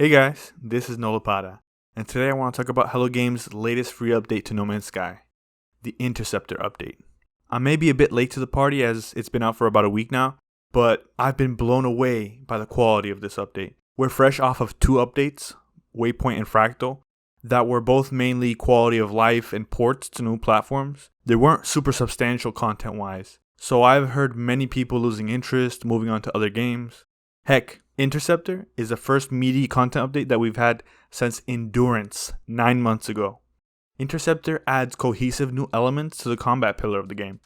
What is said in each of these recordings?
Hey guys, this is Nolapada, and today I want to talk about Hello Games' latest free update to No Man's Sky, the Interceptor update. I may be a bit late to the party as it's been out for about a week now, but I've been blown away by the quality of this update. We're fresh off of two updates, Waypoint and Fractal, that were both mainly quality of life and ports to new platforms. They weren't super substantial content-wise, so I've heard many people losing interest, moving on to other games. Heck, Interceptor is the first meaty content update that we've had since Endurance 9 months ago. Interceptor adds cohesive new elements to the combat pillar of the game.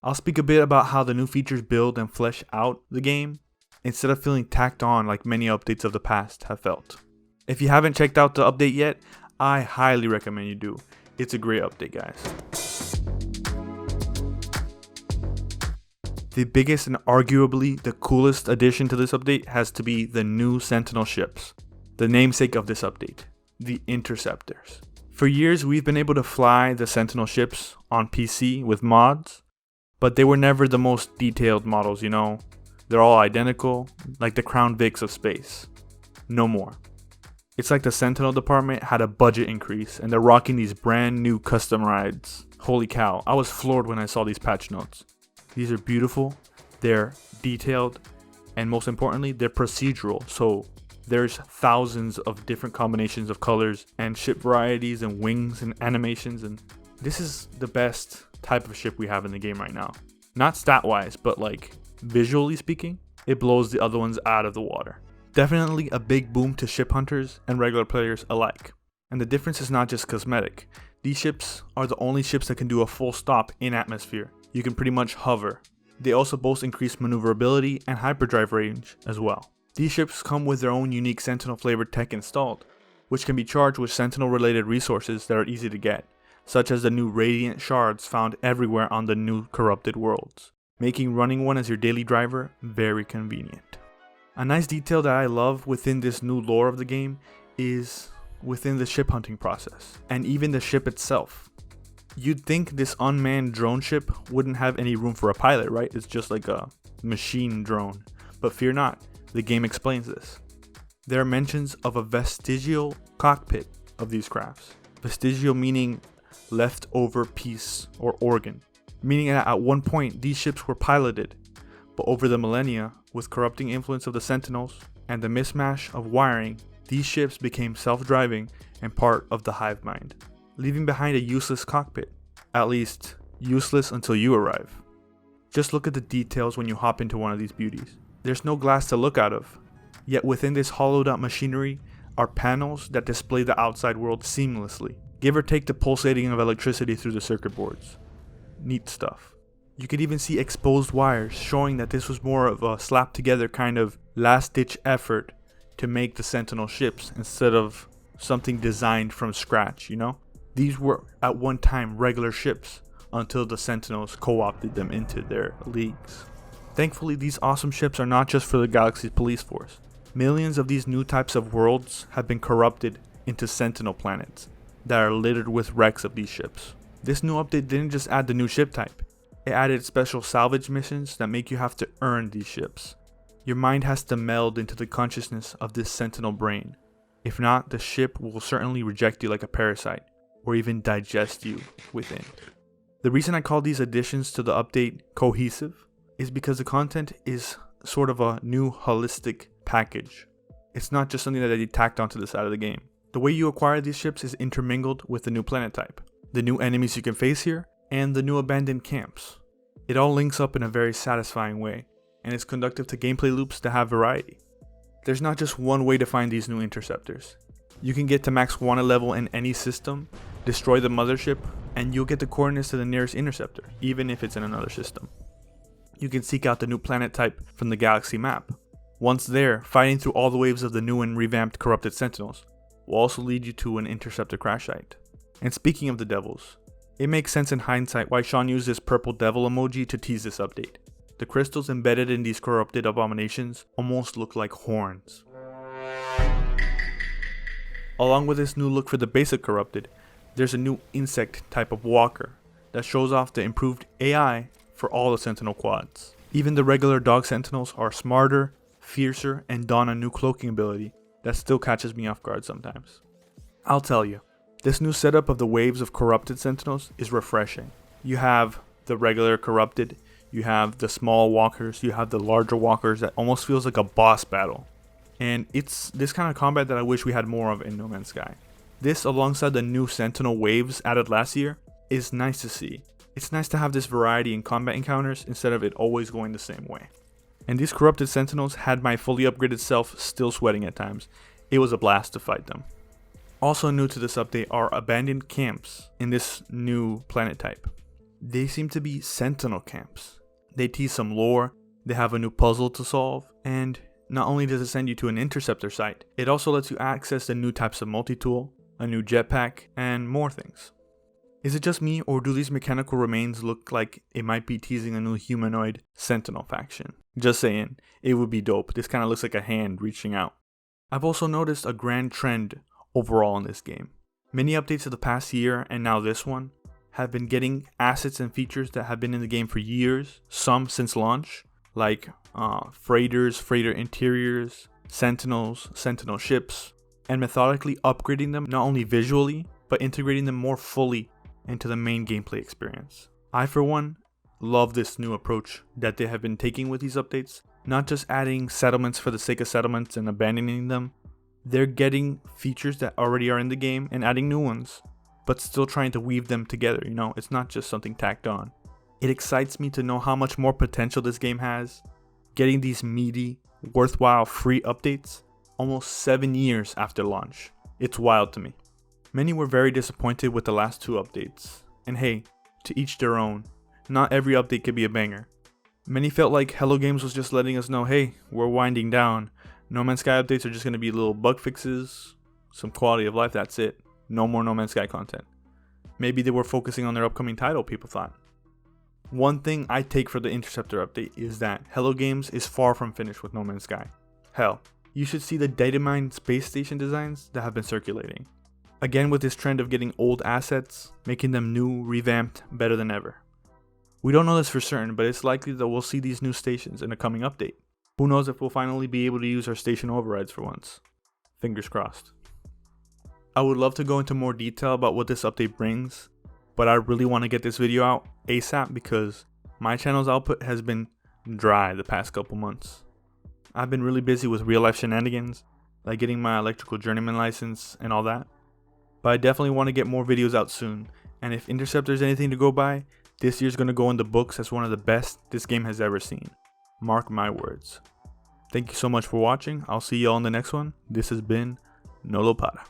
I'll speak a bit about how the new features build and flesh out the game, instead of feeling tacked on like many updates of the past have felt. If you haven't checked out the update yet, I highly recommend you do. It's a great update, guys. The biggest and arguably the coolest addition to this update has to be the new Sentinel ships, the namesake of this update, the Interceptors. For years we've been able to fly the Sentinel ships on PC with mods, but they were never the most detailed models, you know. They're all identical, like the Crown Vics of space. No more. It's like the Sentinel department had a budget increase and they're rocking these brand new custom rides. Holy cow, I was floored when I saw these patch notes. These are beautiful, they're detailed, and most importantly, they're procedural. So there's thousands of different combinations of colors and ship varieties and wings and animations, and this is the best type of ship we have in the game right now. Not stat-wise, but like visually speaking, it blows the other ones out of the water. Definitely a big boom to ship hunters and regular players alike. And the difference is not just cosmetic. These ships are the only ships that can do a full stop in atmosphere. You can pretty much hover. They also boast increased maneuverability and hyperdrive range as well. These ships come with their own unique Sentinel flavored tech installed, which can be charged with Sentinel related resources that are easy to get, such as the new Radiant Shards found everywhere on the new corrupted worlds, making running one as your daily driver very convenient. A nice detail that I love within this new lore of the game is within the ship hunting process, and even the ship itself. You'd think this unmanned drone ship wouldn't have any room for a pilot, right? It's just like a machine drone. But fear not, the game explains this. There are mentions of a vestigial cockpit of these crafts. Vestigial meaning leftover piece or organ. Meaning that at one point these ships were piloted, but over the millennia, with corrupting influence of the Sentinels and the mismatch of wiring, these ships became self-driving and part of the hive mind, leaving behind a useless cockpit. At least, useless until you arrive. Just look at the details when you hop into one of these beauties. There's no glass to look out of, yet within this hollowed out machinery are panels that display the outside world seamlessly, give or take the pulsating of electricity through the circuit boards. Neat stuff. You could even see exposed wires showing that this was more of a slapped together kind of last ditch effort to make the Sentinel ships instead of something designed from scratch, you know? These were at one time regular ships until the Sentinels co-opted them into their leagues. Thankfully, these awesome ships are not just for the galaxy's police force. Millions of these new types of worlds have been corrupted into Sentinel planets that are littered with wrecks of these ships. This new update didn't just add the new ship type, it added special salvage missions that make you have to earn these ships. Your mind has to meld into the consciousness of this Sentinel brain. If not, the ship will certainly reject you like a parasite, or even digest you within. The reason I call these additions to the update cohesive is because the content is sort of a new holistic package. It's not just something that they tacked onto the side of the game. The way you acquire these ships is intermingled with the new planet type, the new enemies you can face here, and the new abandoned camps. It all links up in a very satisfying way, and is conducive to gameplay loops that have variety. There's not just one way to find these new interceptors. You can get to max wanted level in any system, destroy the mothership, and you'll get the coordinates to the nearest interceptor, even if it's in another system. You can seek out the new planet type from the galaxy map. Once there, fighting through all the waves of the new and revamped corrupted Sentinels will also lead you to an interceptor crash site. And speaking of the devils, it makes sense in hindsight why Sean used this purple devil emoji to tease this update. The crystals embedded in these corrupted abominations almost look like horns. Along with this new look for the basic corrupted, there's a new insect type of walker that shows off the improved AI for all the Sentinel quads. Even the regular dog Sentinels are smarter, fiercer, and don a new cloaking ability that still catches me off guard sometimes. I'll tell you, this new setup of the waves of corrupted Sentinels is refreshing. You have the regular corrupted, you have the small walkers, you have the larger walkers that almost feels like a boss battle. And it's this kind of combat that I wish we had more of in No Man's Sky. This, alongside the new Sentinel waves added last year, is nice to see. It's nice to have this variety in combat encounters instead of it always going the same way. And these corrupted Sentinels had my fully upgraded self still sweating at times. It was a blast to fight them. Also new to this update are abandoned camps in this new planet type. They seem to be Sentinel camps. They tease some lore, they have a new puzzle to solve, and not only does it send you to an Interceptor site, it also lets you access the new types of multi-tool, a new jetpack, and more things. Is it just me, or do these mechanical remains look like it might be teasing a new humanoid Sentinel faction? Just saying, it would be dope. This kind of looks like a hand reaching out. I've also noticed a grand trend overall in this game. Many updates of the past year, and now this one, have been getting assets and features that have been in the game for years, some since launch, like freighters, freighter interiors, Sentinels, Sentinel ships, and methodically upgrading them not only visually, but integrating them more fully into the main gameplay experience. I, for one, love this new approach that they have been taking with these updates, not just adding settlements for the sake of settlements and abandoning them. They're getting features that already are in the game and adding new ones, but still trying to weave them together, it's not just something tacked on. It excites me to know how much more potential this game has, getting these meaty, worthwhile free updates almost 7 years after launch. It's wild to me. Many were very disappointed with the last 2 updates, and hey, to each their own. Not every update could be a banger. Many felt like Hello Games was just letting us know, hey, we're winding down. No Man's Sky updates are just going to be little bug fixes, some quality of life, that's it. No more No Man's Sky content. Maybe they were focusing on their upcoming title, people thought. One thing I take for the Interceptor update is that Hello Games is far from finished with No Man's Sky. Hell, you should see the data-mined space station designs that have been circulating. Again, with this trend of getting old assets, making them new, revamped, better than ever. We don't know this for certain, but it's likely that we'll see these new stations in a coming update. Who knows if we'll finally be able to use our station overrides for once. Fingers crossed. I would love to go into more detail about what this update brings, but I really want to get this video out ASAP because my channel's output has been dry the past couple months. I've been really busy with real life shenanigans, like getting my electrical journeyman license and all that. But I definitely want to get more videos out soon, and if Interceptor is anything to go by, this year's going to go in the books as one of the best this game has ever seen. Mark my words. Thank you so much for watching. I'll see y'all in the next one. This has been Nolo Para.